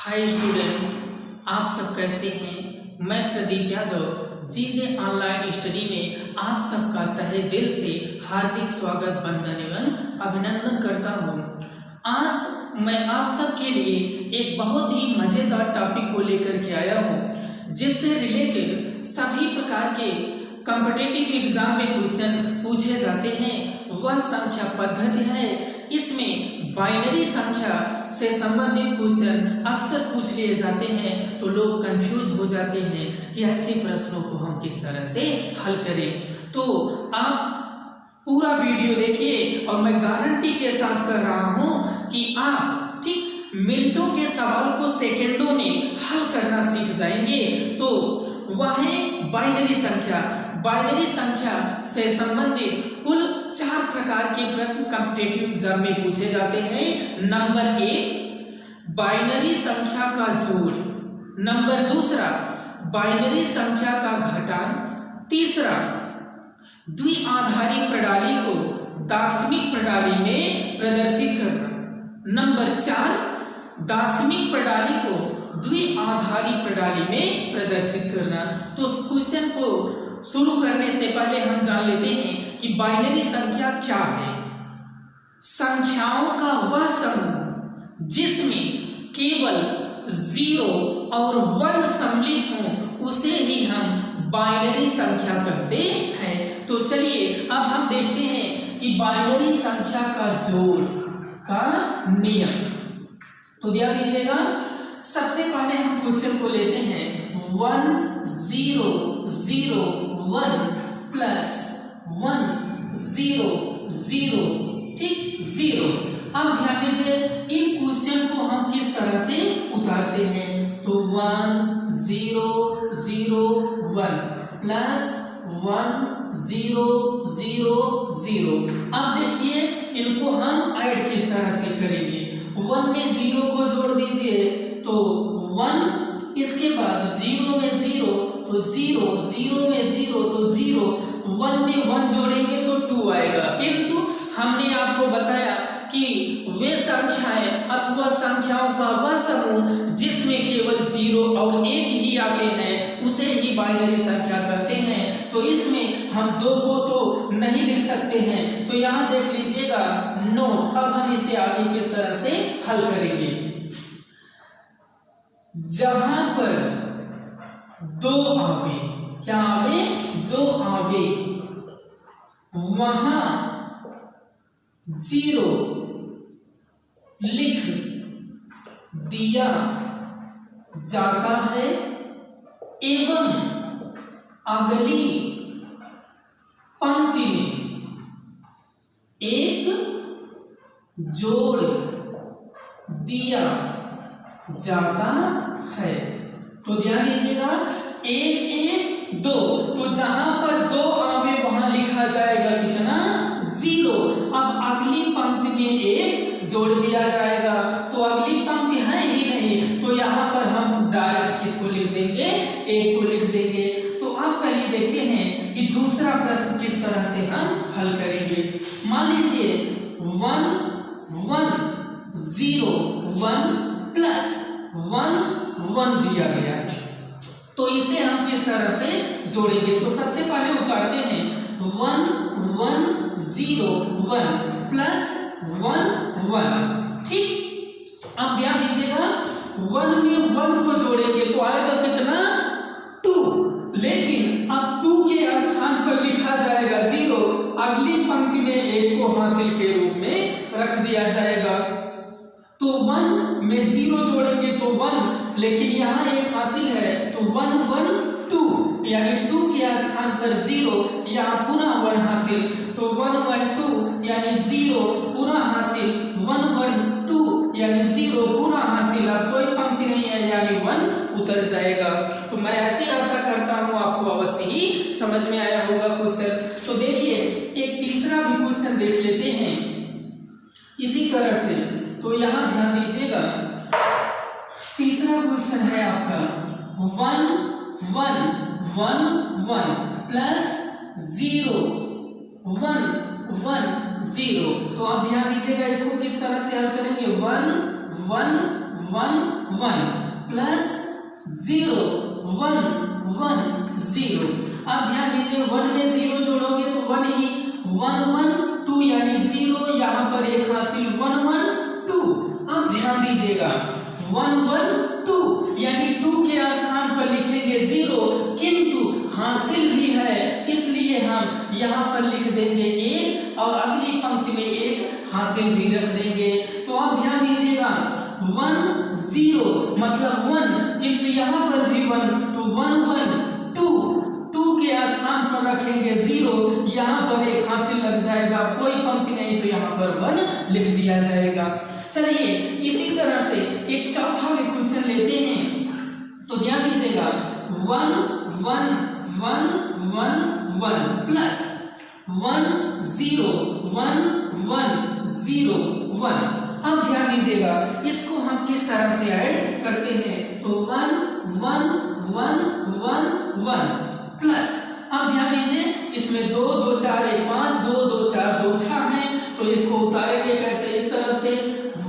Hi student, आप सब कैसे हैं। मैं प्रदीप यादव जीजे ऑनलाइन स्टडी में आप सबका तहे दिल से हार्दिक स्वागत, वंदन एवं अभिनंदन करता हूं। आज मैं आप सबके लिए एक बहुत ही मजेदार टॉपिक को लेकर के आया हूं, जिससे रिलेटेड सभी प्रकार के कॉम्पिटिटिव एग्जाम में क्वेश्चन पूछे जाते हैं। वह संख्या पद्धति है। इसमें बाइनरी संख्या से संबंधित क्वेश्चन अक्सर पूछ लिए जाते हैं, तो लोग कंफ्यूज हो जाते हैं कि ऐसे प्रश्नों को हम किस तरह से हल करें। तो आप पूरा वीडियो देखिए और मैं गारंटी के साथ कह रहा हूं कि आप ठीक मिनटों के सवाल को सेकंडों में हल करना सीख जाएंगे। तो वह है बाइनरी संख्या। बाइनरी संख्या से संबंधित कुल 4 प्रकार के प्रश्न कॉम्पिटिटिव एग्जाम में पूछे जाते हैं। नंबर 1, बाइनरी संख्या का जोड़। नंबर 2, बाइनरी संख्या का घटान। तीसरा, द्विआधारी प्रणाली को दाशमिक प्रणाली में प्रदर्शित करना। नंबर 4, दाशमिक प्रणाली को द्विआधारी प्रणाली में प्रदर्शित करना। तो क्वेश्चन को शुरू करने से पहले हम जान लेते हैं कि बाइनरी संख्या क्या है। संख्याओं का वह समूह जिसमें केवल 0 और 1 सम्मिलित हों, उसे ही हम बाइनरी संख्या कहते हैं। तो चलिए अब हम देखते हैं कि बाइनरी संख्या का जोड़ का नियम। तो ध्यान दीजिएगा, सबसे पहले हम क्वेश्चन को लेते हैं 1 0 0 1 प्लस 1 0 0 ठीक 0। अब ध्यान दीजिए इन क्वेश्चन को हम किस तरह से उतारते हैं। तो 1 0 0 1 प्लस 1 0 0 0। अब देखिए इनको हम ऐड किस तरह से करेंगे। 1 में 0 को जोड़ दीजिए तो 1, इसके बाद 0 में 0 तो 0, 0 में 0 तो 0, 1 में 1 जोड़ेंगे तो 2 आएगा। किंतु हमने आपको बताया कि वे संख्याएं अथवा संख्याओं का वह समूह जिसमें केवल 0 और 1 ही आते हैं, उसे ही बाइनरी संख्या कहते हैं। तो इसमें हम 2 को तो नहीं लिख सकते हैं, तो यहाँ देख लीजिएगा नो। अब हम इसे आगे किस तरह से हल करेंगे। जहां पर 2 आवे, क्या आवे 2 आवे, वहां 0 लिख दिया जाता है एवं अगली पंक्ति में 1 जोड़ दिया जाता है। तो ध्यान दीजिएगा 1 1 2, तो जहां पर 2 आवे वहां लिखा जाएगा कितना 0। अब अगली पंक्ति में 1 जोड़ दिया जाएगा, तो अगली पंक्ति है ही नहीं, तो यहाँ पर हम डायरेक्ट किसको लिख देंगे 1 को लिख देंगे। तो अब चलिए देखते हैं कि दूसरा प्रश्न किस तरह से हम हल करेंगे। मान लीजिए 1 1 0 1 प्लस 1 1 दिया गया है, तो इसे हम किस तरह से जोड़ेंगे। तो सबसे पहले उतारते हैं 1 1 0 1 प्लस 1 1 ठीक। अब ध्यान दीजिएगा 1 में 1 को जोड़ेंगे तो आएगा कितना 2, लेकिन अब 2 के स्थान पर लिखा जाएगा 0, अगली पंक्ति में 1 को हासिल के रूप में रख दिया जाएगा। तो 1 में 0 जोड़ेंगे तो 1, लेकिन यहाँ 1 हासिल है तो 1 1 2, यानी 2 के स्थान पर 0, यहाँ पुनः 1 हासिल, तो 1 1 2 यानी 0 पुनः हासिल, 1 1 2 यानी 0 पुनः हासिल। अब कोई पंक्ति नहीं है यानी 1 उतर जाएगा। तो मैं ऐसी आशा करता हूँ आपको अवश्य ही समझ में आया होगा क्वेश्चन। तो देखिए एक तीसरा भी क्वेश्चन देख लेते हैं इसी तरह से। तो यहाँ ध्यान दीजिएगा तीसरा क्वेश्चन है आपका 1 1 1 1 प्लस 0 1 1 0। तो आप ध्यान दीजिएगा इसको किस तरह से हल करेंगे। 1 1 1 1 प्लस 0 1 1 0। अब ध्यान दीजिए 1 में 0 जोड़ोगे तो 1 ही 1 1 2 यानी 0, यहाँ पर एक हासिल 1 1 2। अब ध्यान दीजिएगा 1 1 2 यानी 2 के स्थान पर लिखेंगे 0, किंतु हासिल भी है इसलिए हम यहाँ पर लिख देंगे 1 और अगली पंक्ति में 1 हासिल भी रख देंगे। तो अब ध्यान दीजिएगा 1 0 मतलब 1, किंतु यहाँ पर भी 1, तो 1 1 2 के स्थान पर रखेंगे 0, यहाँ पर एक हासिल लग जाएगा, कोई पंक्ति नहीं तो यहाँ पर 1 लिख दिया जाएगा। चलिए इसी तरह से एक चौथा भी क्वेश्चन लेते हैं। तो ध्यान दीजिएगा 1 1 1 1 1 प्लस 1 0 1 1 0 1। अब ध्यान दीजिएगा इसको हम किस तरह से ऐड करते हैं। तो 1 1 1 1 1 प्लस, अब ध्यान दीजिए इसमें 2 2 4 1 5 2 2 4 2 6 है, तो इसको उतारेंगे कैसे, इस तरफ से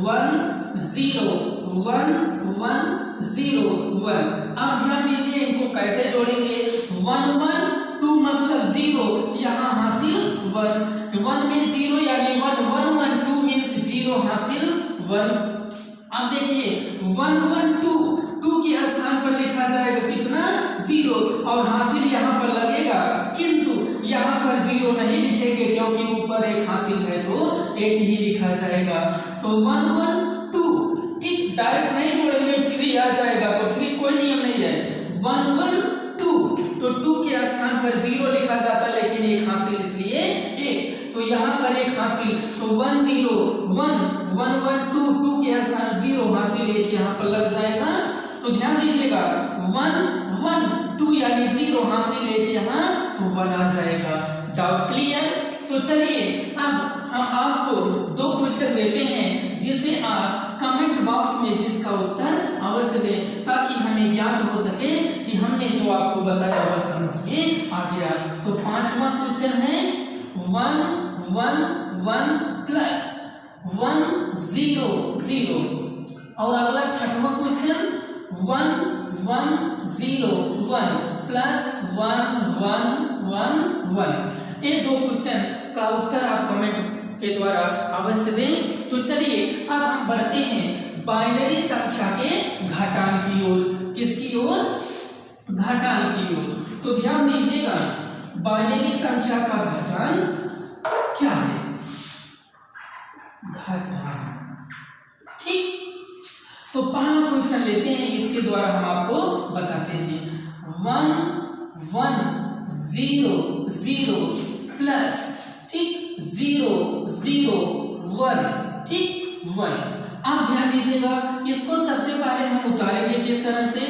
1 0 1 1 0 1। अब ध्यान दीजिए इनको कैसे जोड़ेंगे, 1 1 2 मतलब 0, यहाँ हासिल 1 1 में 0 यानी 1 1 1 2 मीन्स 0 हासिल 1। अब देखिए 1 1 2 के स्थान पर लिखा जाएगा कितना 0 और हासिल यहाँ पर लगेगा, किंतु यहाँ पर 0 नहीं लिखेंगे क्योंकि ऊपर एक हासिल है तो 1 ही लिखा जाएगा। तो 1 1 2 ठीक, डायरेक्ट नहीं जोड़ेंगे 3 आ जाएगा, तो 3 कोई नियम नहीं है। 1 1 2 तो 2 के स्थान पर 0 लिखा जाता लेकिन एक हासिल इसलिए 1, तो यहाँ पर एक हासिल, तो 1 0 1 1 1 2 के स्थान 0 हासिल 1 यहाँ पर लग जाएगा। तो ध्यान दीजिएगा 1 1 2 यानी 0 हासिल 1 यहाँ, तो 1 आ जाएगा। Doubt clear? तो चलिए अब हम आपको 2 क्वेश्चन देते हैं जिसे आप कमेंट बॉक्स में जिसका उत्तर अवश्य दें ताकि हमें ज्ञात हो सके कि हमने जो आपको बताया वह समझ में आ गया। तो 5वां क्वेश्चन है 1 1 1 प्लस 1 0 0 और अगला 6वां क्वेश्चन 1 1 0 1 प्लस 1 1 1 1। ये 2 क्वेश्चन का उत्तर आप कमेंट के द्वारा अवश्य दें। तो चलिए अब हम बढ़ते हैं बाइनरी संख्या के घटान की ओर। किसकी ओर? घटान की ओर। तो ध्यान दीजिएगा बाइनरी संख्या का घटान क्या है? घटान, ठीक। तो पहला क्वेश्चन लेते हैं, इसके द्वारा हम आपको बताते हैं 1 1 0 0 प्लस, ठीक, 0 0 1, ठीक 1। अब ध्यान दीजिएगा इसको सबसे पहले हम उतारेंगे किस तरह से,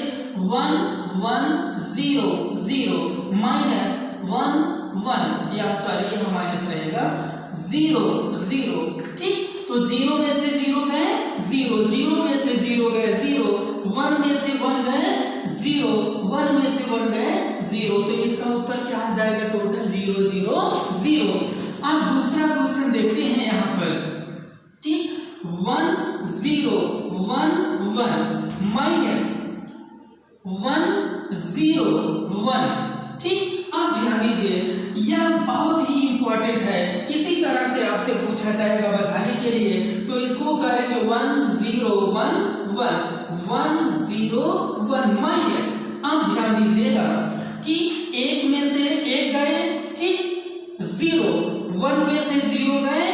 1 1 0 0 माइनस 1 1, या सॉरी यहाँ माइनस रहेगा 0 0, ठीक। तो 0 में से 0 गए 0, 0 में से 0 गए 0, 1 में से 1 गए 0, 1 में से 1 गए 0, तो इसका उत्तर क्या आ जाएगा, टोटल 0 0 0। अब दूसरा क्वेश्चन देखते हैं यहाँ पर, ठीक, 1 0 1 1 माइनस 1 0 1, ठीक। अब ध्यान दीजिए यह बहुत ही इंपॉर्टेंट है, इसी तरह से आपसे पूछा जाएगा बताने के लिए। तो इसको करेंगे 1 0 1 1 1 0 1 माइनस, अब ध्यान दीजिएगा कि 1 में से 1 गए, ठीक, 0, 1 में से 0 गए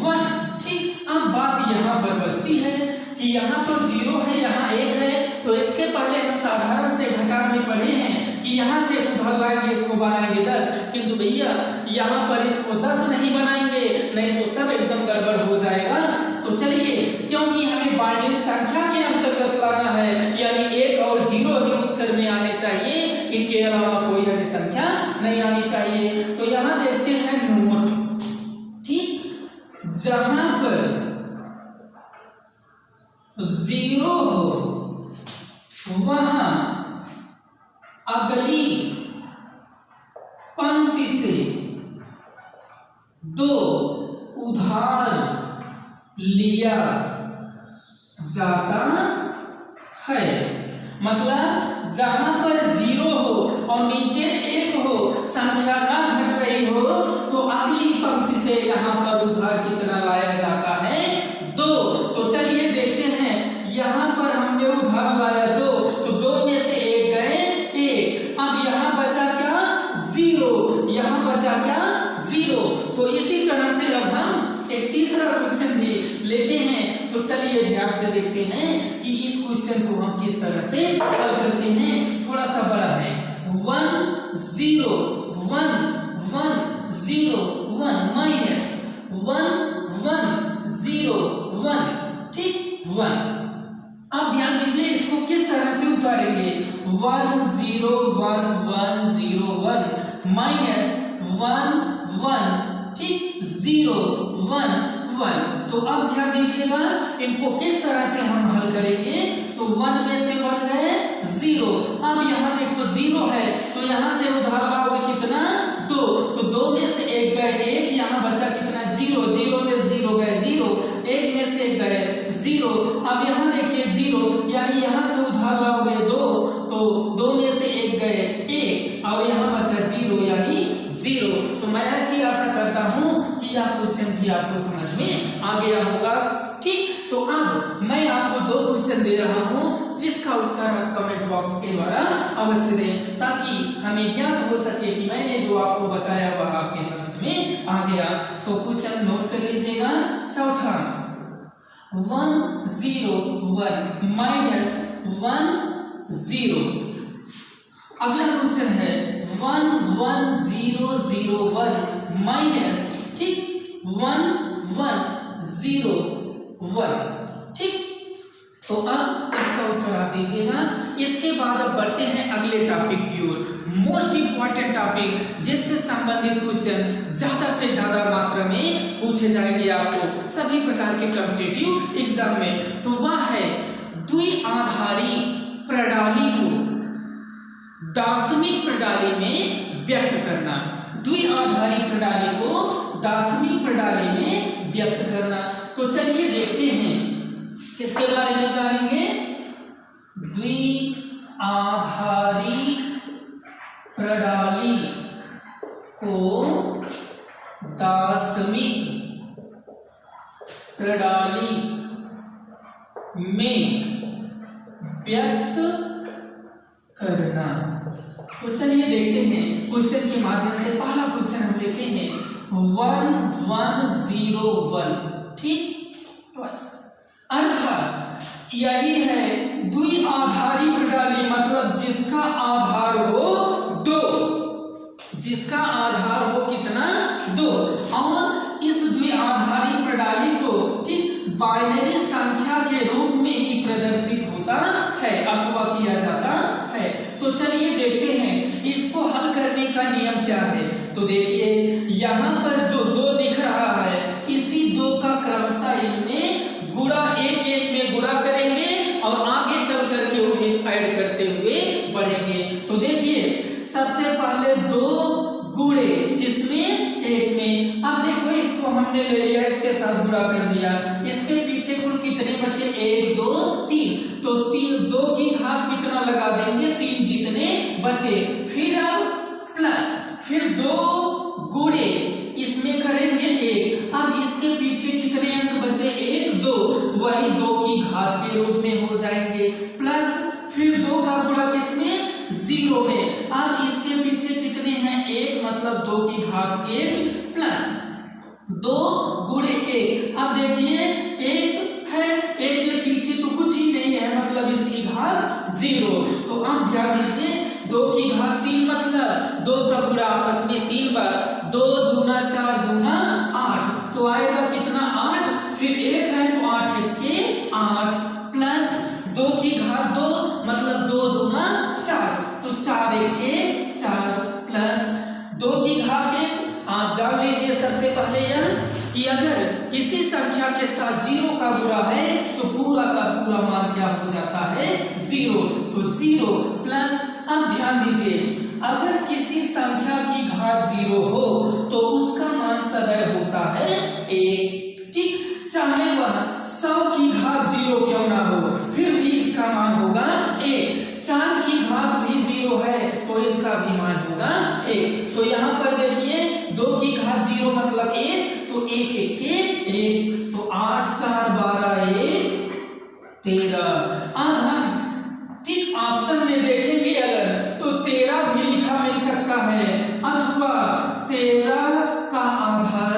1, ठीक। अब बात यहाँ पर बचती है कि यहाँ तो 0 है, यहाँ 1 है, तो इसके पहले हम साधारण से घटान में पढ़े हैं कि यहाँ से उधर लाएंगे इसको बनाएंगे 10, किंतु भैया यहाँ पर इसको 10 नहीं बनाएंगे, नहीं तो सब एकदम गड़बड़ हो जाएगा। तो चलिए क्योंकि हमें बाइनरी संख्या के अंतर्गत लाना है, यानी 1 और 0 ही उत्तर में आने चाहिए, इनके अलावा कोई अन्य संख्या नहीं आनी चाहिए। तो यहाँ देखते हैं नोट, ठीक, जहां पर 0 हो वहां अगली पंक्ति से 2 उधार लिया जाता है। मतलब जहां पर 0 हो और नीचे 1 हो, संख्या ना घट रही हो, तो अगली पंक्ति से यहाँ पर उधार कितना लाया जाता है? 2। तो चलिए देखते हैं, यहाँ पर हमने उधार लाया 2, तो 2 में से 1 गए 1। अब यहाँ बचा क्या? 0। यहाँ बचा क्या? 0। तो इसी तरह से अब हम एक तीसरा क्वेश्चन भी लेते हैं। तो चलिए ध्यान से देखते हैं कि इस क्वेश्चन को हम किस तरह से हल करते हैं। थोड़ा सा बड़ा है। 1 0 1 1 0 1 माइनस 1 1 0 1, ठीक 1। अब ध्यान दीजिए इसको किस तरह से उतारेंगे। 1 0 1 1 0 1 माइनस 1 1, ठीक 0 1 1। तो अब ध्यान दीजिएगा इनको किस तरह से हम हल करेंगे। तो 1 में से 1 गए 0। अब यहाँ देखो 0 है, तो यहाँ से उधार लाओगे कितना? 2। तो 2 में से 1 गए 1, यहाँ बचा कितना? 0। 0 में 0 गए 0, 1 में से 1 गए 0। अब यहाँ देखिए 0, यानी यहाँ से उधार लाओगे 2, तो 2 में से 1 गए 1 और यहाँ बचा 0 यानी 0। तो मैं ऐसी आशा करता हूँ कि यह क्वेश्चन भी आपको समझ में आ गया होगा, ठीक। तो अब मैं आपको 2 क्वेश्चन दे रहा हूँ जिसका उत्तर आप कमेंट बॉक्स के द्वारा अवश्य दें, ताकि हमें ज्ञात हो सके कि मैंने जो आपको बताया वह आपके समझ में आ गया। तो क्वेश्चन नोट कर लीजिएगा। चौथा 1 0 1 माइनस 1 0। अगला क्वेश्चन है 1 1 0 0 1 माइनस, ठीक 1 1 0 1, ठीक। तो अब इसका उत्तर आप दीजिएगा। इसके बाद अब बढ़ते हैं अगले टॉपिक की ओर। मोस्ट इंपॉर्टेंट टॉपिक जिससे संबंधित क्वेश्चन ज्यादा से ज्यादा मात्रा में पूछे जाएंगे आपको सभी प्रकार के कॉम्पिटिटिव एग्जाम में। तो वह है द्विआधारी प्रणाली को दार्शनिक प्रणाली में व्यक्त करना। द्विआधारी प्रणाली को दार्शनिक प्रणाली में व्यक्त करना। तो चलिए देखते हैं किसके बारे में जानेंगे। द्विआधारी प्रणाली को दार्शनिक प्रणाली में व्यक्त करना। तो चलिए देखते हैं क्वेश्चन के माध्यम से। पहला क्वेश्चन हम लेते हैं 1 1 0 1, ठीक। अर्थात यही है द्विआधारी प्रणाली, मतलब जिसका आधार हो 2, जिसका आधार हो कितना? 2। और इस द्विआधारी प्रणाली को, ठीक, बाइनरी संख्या के रूप में ही प्रदर्शित होता है अथवा किया जाता है। तो चलिए देखते हैं इसको हल करने का नियम क्या है। तो देखिए यहाँ पर जो 2 दिख रहा है, इसी 2 का क्रमशः इनमें गुणा 1 1 में गुणा करेंगे और आगे चल करके उन्हें ऐड करते हुए बढ़ेंगे। तो देखिए सबसे पहले 2 गुणे किसमें? 1 में। अब देखो इसको हमने ले लिया, इसके साथ गुणा कर दिया। इसके पीछे कुल कितने बचे? 1 2 3। तो 2 की घात कितना लगा देंगे? 3 जितने बचे। फिर अब प्लस, फिर 2 गुणे इसमें करेंगे 1। अब इसके पीछे कितने अंक बचे? 1 2, वही 2 की घात के रूप में हो जाएंगे। प्लस फिर 2 का गुणा किसमें? 0 में। अब इसके पीछे कितने हैं? 1, मतलब 2 की घात 1 प्लस 2 गुणे 1। अब देखिए 1 है, 1 के पीछे तो कुछ ही नहीं है, मतलब इसकी घात 0। तो अब ध्यान दीजिए 2 की घात 3, मतलब 2 का गुणा आपस में 3 बार। 2 दूना 4 दूना 8, तो आएगा कितना? 8। फिर 1 है तो 8 के 8 प्लस 2 की घात 2, मतलब 2 दूना 4, तो 4 के 4 प्लस 2 की घात 1। आप जान लीजिए सबसे पहले यह कि अगर किसी संख्या के साथ 0 का गुणा है तो पूरा का पूरा मान क्या हो जाता है? 0। तो 0 प्लस, अब ध्यान दीजिए अगर किसी संख्या की घात 0 हो तो उसका मान सदैव होता है 1, ठीक। चाहे वह 100 की घात 0 क्यों ना हो, फिर भी इसका मान होगा एक एक के एक, तो 8 4 12 1 13। अब हम ठीक ऑप्शन में देखेंगे अगर तो 13 भी लिखा मिल सकता है, अथवा 13 का आधार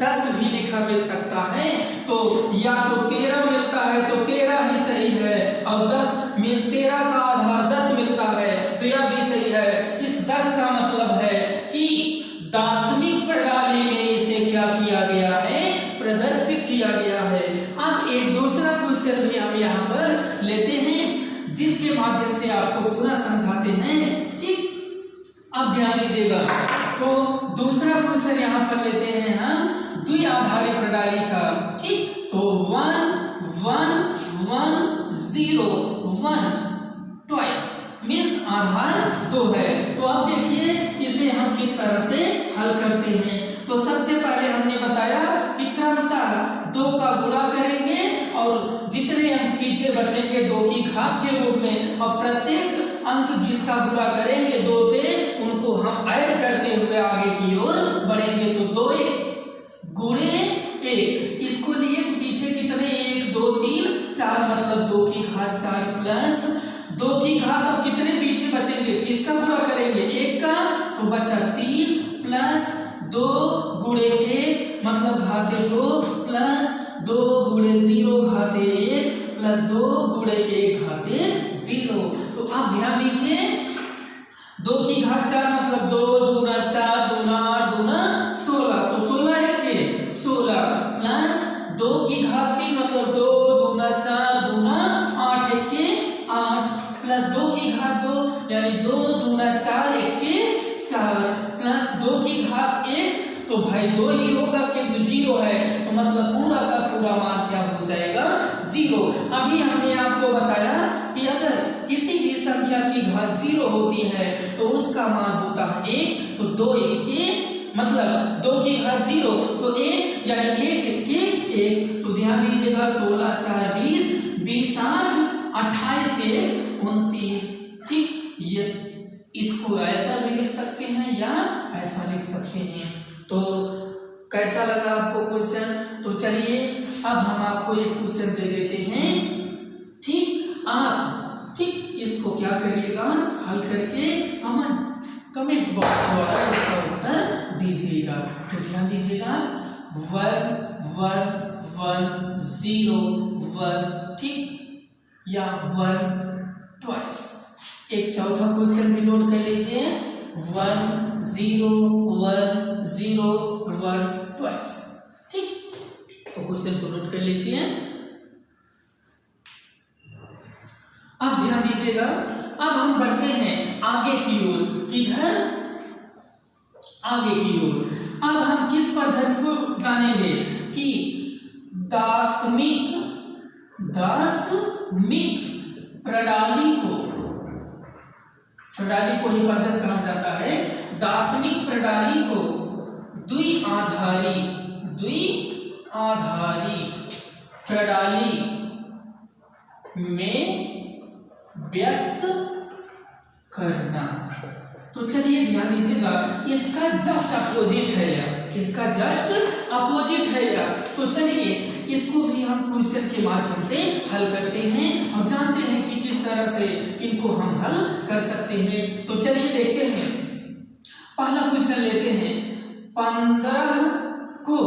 10 भी लिखा मिल सकता है। तो या तो 13 मिलता है तो 13 ही सही है, और 10 में 13 का आधार 10 मिलता है तो यह भी सही है। इस 10 का मतलब है कि दार्शनिक प्रणाली में इसे क्या किया गया है, प्रदर्शित किया गया है। अब एक दूसरा क्वेश्चन भी हम यहाँ पर लेते हैं, जिसके माध्यम से आपको पूरा समझाते हैं। ठीक, अब ध्यान दीजिएगा। तो दूसरा क्वेश्चन यहाँ पर लेते हैं हम द्विआधारी प्रणाली का। ठीक, तो 1 1 1 0 1 ट्वाइस मीन्स आधार 2 है। तो अब देखिए इसे हम किस तरह से हल करते हैं। तो सबसे पहले हमने बताया कि क्रमशः 2 का गुणा करेंगे और जितने अंक पीछे बचेंगे 2 की घात के रूप में, और प्रत्येक अंक जिसका गुणा करेंगे 2 से उनको हम ऐड करते हुए आगे की ओर बढ़ेंगे। तो 2 गुणे 1, इसको लिए तो पीछे कितने 1 2 3 4 मतलब 2 की घात 4 प्लस 2 की घात, अब कितने पीछे बचेंगे, किसका गुणा करेंगे 1 का, तो बचा 3 प्लस 2 गुणे 1 मतलब घाते 2 प्लस 2 गुणे 0 घाते 1 प्लस 2 गुणे 1 घाते 0। तो आप ध्यान दीजिए 2 की घात 4 मतलब 2 दूना 4 दूना 8 दूना 16, तो 16 1 के 16 प्लस 2 की घात 3 मतलब 2 दूना 4 दूना 8 1 के 8 प्लस 2 की घात 2 यानी 2 दूना 4 1 के 4 प्लस 2 की घात 1, तो भाई 2 ही होगा किंतु 0 है, तो मतलब पूरा का पूरा मान क्या हो जाएगा 0। अभी हमने आपको बताया कि अगर किसी भी संख्या की घात 0 होती है तो उसका मान होता है 1, तो 2 1 के मतलब 2 की घात 0 तो 1 यानी 1 1 के 1। तो ध्यान दीजिएगा 16 4 20 20 8 28 1 29। ठीक, ये इसको ऐसा भी लिख सकते हैं या ऐसा लिख सकते हैं। तो कैसा लगा आपको क्वेश्चन? तो चलिए अब हम आपको एक क्वेश्चन दे देते हैं। ठीक, आप ठीक इसको क्या करिएगा, हल करके कमेंट बॉक्स द्वारा इसका उत्तर दीजिएगा। तो ध्यान दीजिएगा 1 1 1 0 1, ठीक, या 1 ट्वाइस। एक चौथा क्वेश्चन भी नोट कर लीजिए 1 0 1 0 1 ट्वाइस। ठीक, तो क्वेश्चन को नोट कर लीजिए। अब ध्यान दीजिएगा, अब हम बढ़ते हैं आगे की ओर। किधर? आगे की ओर। अब हम किस पद्धति को जानेंगे कि दार्शनिक प्रणाली को ही पद्धति कहा जाता है। दार्शनिक प्रणाली को द्विआधारी प्रणाली में व्यक्त करना। तो चलिए ध्यान दीजिएगा, इसका जस्ट अपोजिट है या इसका जस्ट अपोजिट है या, तो चलिए इसको भी हम क्वेश्चन के माध्यम से हल करते हैं और जानते हैं कि किस तरह से इनको हम हल कर सकते हैं। तो चलिए देखते हैं। पहला क्वेश्चन लेते हैं 15 को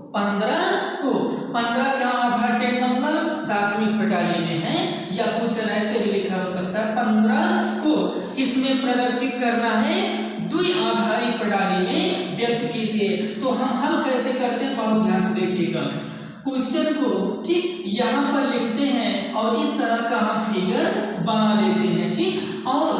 15 का आधार 10 मतलब दार्शनिक प्रणाली में है, या क्वेश्चन ऐसे भी लिखा हो सकता है 15 को इसमें प्रदर्शित करना है द्विआधारी प्रणाली में व्यक्त कीजिए। तो हम हल कैसे करते हैं बहुत ध्यान से देखिएगा। क्वेश्चन को ठीक यहाँ पर लिखते हैं और इस तरह का हम फिगर बना लेते हैं। ठीक, और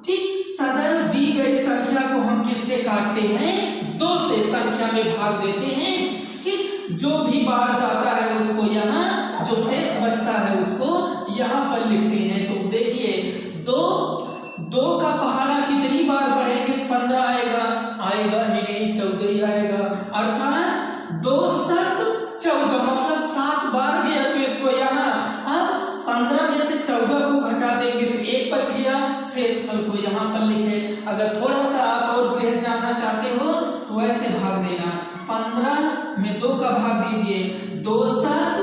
ठीक सदैव दी गई संख्या को हम किससे काटते हैं 2 से संख्या में भाग देते हैं। ठीक, जो भी बार जाता है उसको यहाँ, जो शेष बचता है उसको यहाँ पर लिखते हैं। तो देखिए 2 का पहाड़ा कितनी बार बढ़ेंगे 15 आएगा ही नहीं, 14 ही आएगा, अर्थात 2 7 14 मतलब 7 बार गया। तो इसको यहाँ अब 15 में से 14 को घटा देंगे तो 1 बच गया, शेष फल को यहाँ पर लिखे। अगर थोड़ा सा आप और बृहद जानना चाहते हो तो ऐसे भाग देना 15 में 2 का भाग दीजिए, 2 7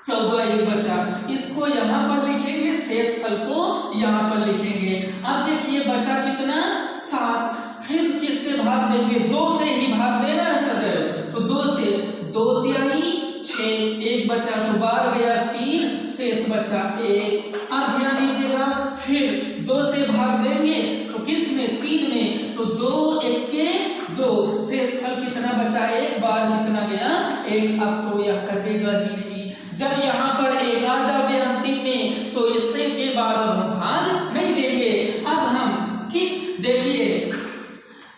14, एक बचा। इसको यहाँ पर लिखेंगे, शेष फल को यहाँ पर लिखेंगे। अब देखिए बचा कितना 7, फिर किससे भाग देंगे, 2 से ही भाग देना है सदैव। तो 2 से 2 तिहाई 6, एक बचा तो 12 गया 3, शेष बचा 1। अब ध्यान दीजिएगा, फिर 2 से भाग देंगे तो किस में, 3 में, तो 2 1 के 2, शेष फल कितना बचा 1, 12 कितना गया 1। अब तो यह कटेगा ही नहीं। जब यहाँ पर 1 आ जाओगे अंतिम में तो इससे के बाद अब हम भाग नहीं देंगे। अब हम ठीक देखिए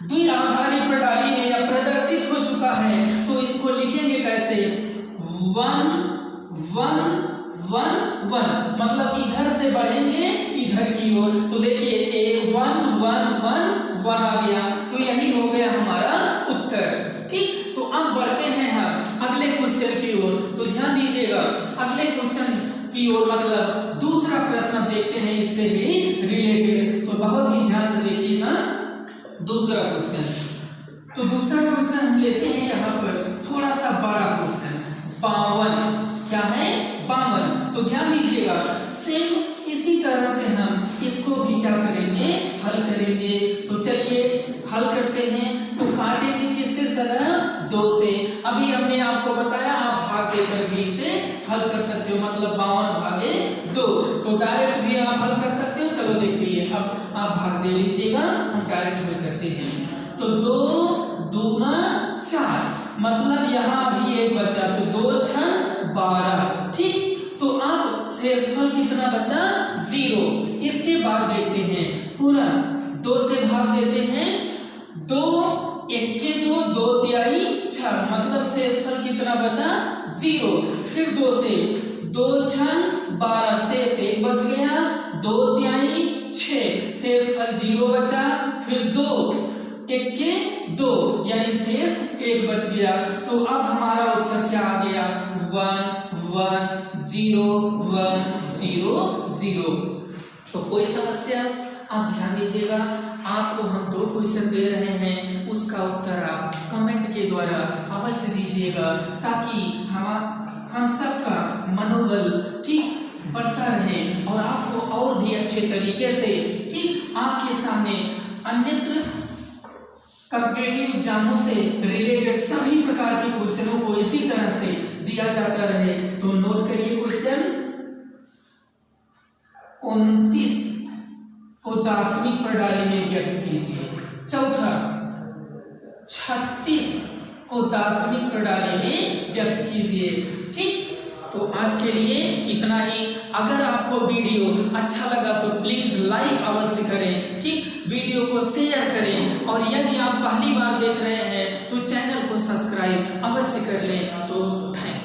द्विआधारी प्रणाली में यह प्रदर्शित हो चुका है, तो इसको लिखेंगे कैसे, 1 1 1 1, मतलब इधर से बढ़ेंगे इधर की ओर। तो देखिए 1 1 1 1 आ गया, तो यही हो गया हमारा उत्तर। ठीक, तो अब बढ़ते हैं हम अगले क्वेश्चन की ओर। तो ध्यान दीजिएगा अगले क्वेश्चन की ओर, मतलब दूसरा प्रश्न देखते हैं इससे भी रिलेटेड। तो बहुत ही ध्यान से देखिएगा दूसरा क्वेश्चन। तो दूसरा क्वेश्चन हम लेते हैं यहाँ पर थोड़ा सा बड़ा क्वेश्चन, 52। क्या है, 52। तो ध्यान दीजिएगा सेम इसी तरह से हम इसको भी क्या करेंगे, हल करेंगे। तो चलिए हल करते हैं। तो काटेंगे किससे सरल, 2 से। अभी हमने आपको बताया आप भाग देकर भी इसे हल कर सकते हो, मतलब 52 भागे 2। तो डायरेक्ट भी आप हल कर सकते हो। चलो देखिए अब आप भाग दे लीजिएगा, हम डायरेक्ट हल करते हैं। तो 2 2 4, मतलब यहाँ भी 1 बचा, तो 2 6 12। ठीक, तो अब शेषफल कितना बचा, 0। इसके बाद देखते हैं पूरा 2 से भाग देते हैं, 2 1 के 2, 2 तिहाई 6, मतलब शेषफल कितना बचा, 0। फिर 2 से 2 6 12, शेष 1 बच गया, 2 तिहाई 6, शेषफल 0 बचा। फिर 2 1 के 2, यानी शेष 1 बच गया। तो अब हमारा उत्तर क्या आ गया, 1 1 0 1 0 0। तो कोई समस्या, आप ध्यान दीजिएगा आपको हम 2 क्वेश्चन दे रहे हैं, उसका उत्तर आप कमेंट के द्वारा अवश्य दीजिएगा, ताकि हम सबका मनोबल ठीक बढ़ता रहे और आपको और भी अच्छे तरीके से ठीक आपके सामने अन्यत्र कॉम्पिटिटिव एग्जामों से रिलेटेड सभी प्रकार के क्वेश्चनों को इसी तरह से दिया जाता रहे। तो नोट करिए क्वेश्चन 29 को दार्शनिक प्रणाली में व्यक्त कीजिए। चौथा 36 को दार्शनिक प्रणाली में व्यक्त कीजिए। ठीक, तो आज के लिए इतना ही। अगर आपको वीडियो अच्छा लगा तो प्लीज लाइक अवश्य करें, ठीक, वीडियो को शेयर करें, और यदि आप पहली बार देख रहे हैं तो चैनल को सब्सक्राइब अवश्य कर लें। तो थैंक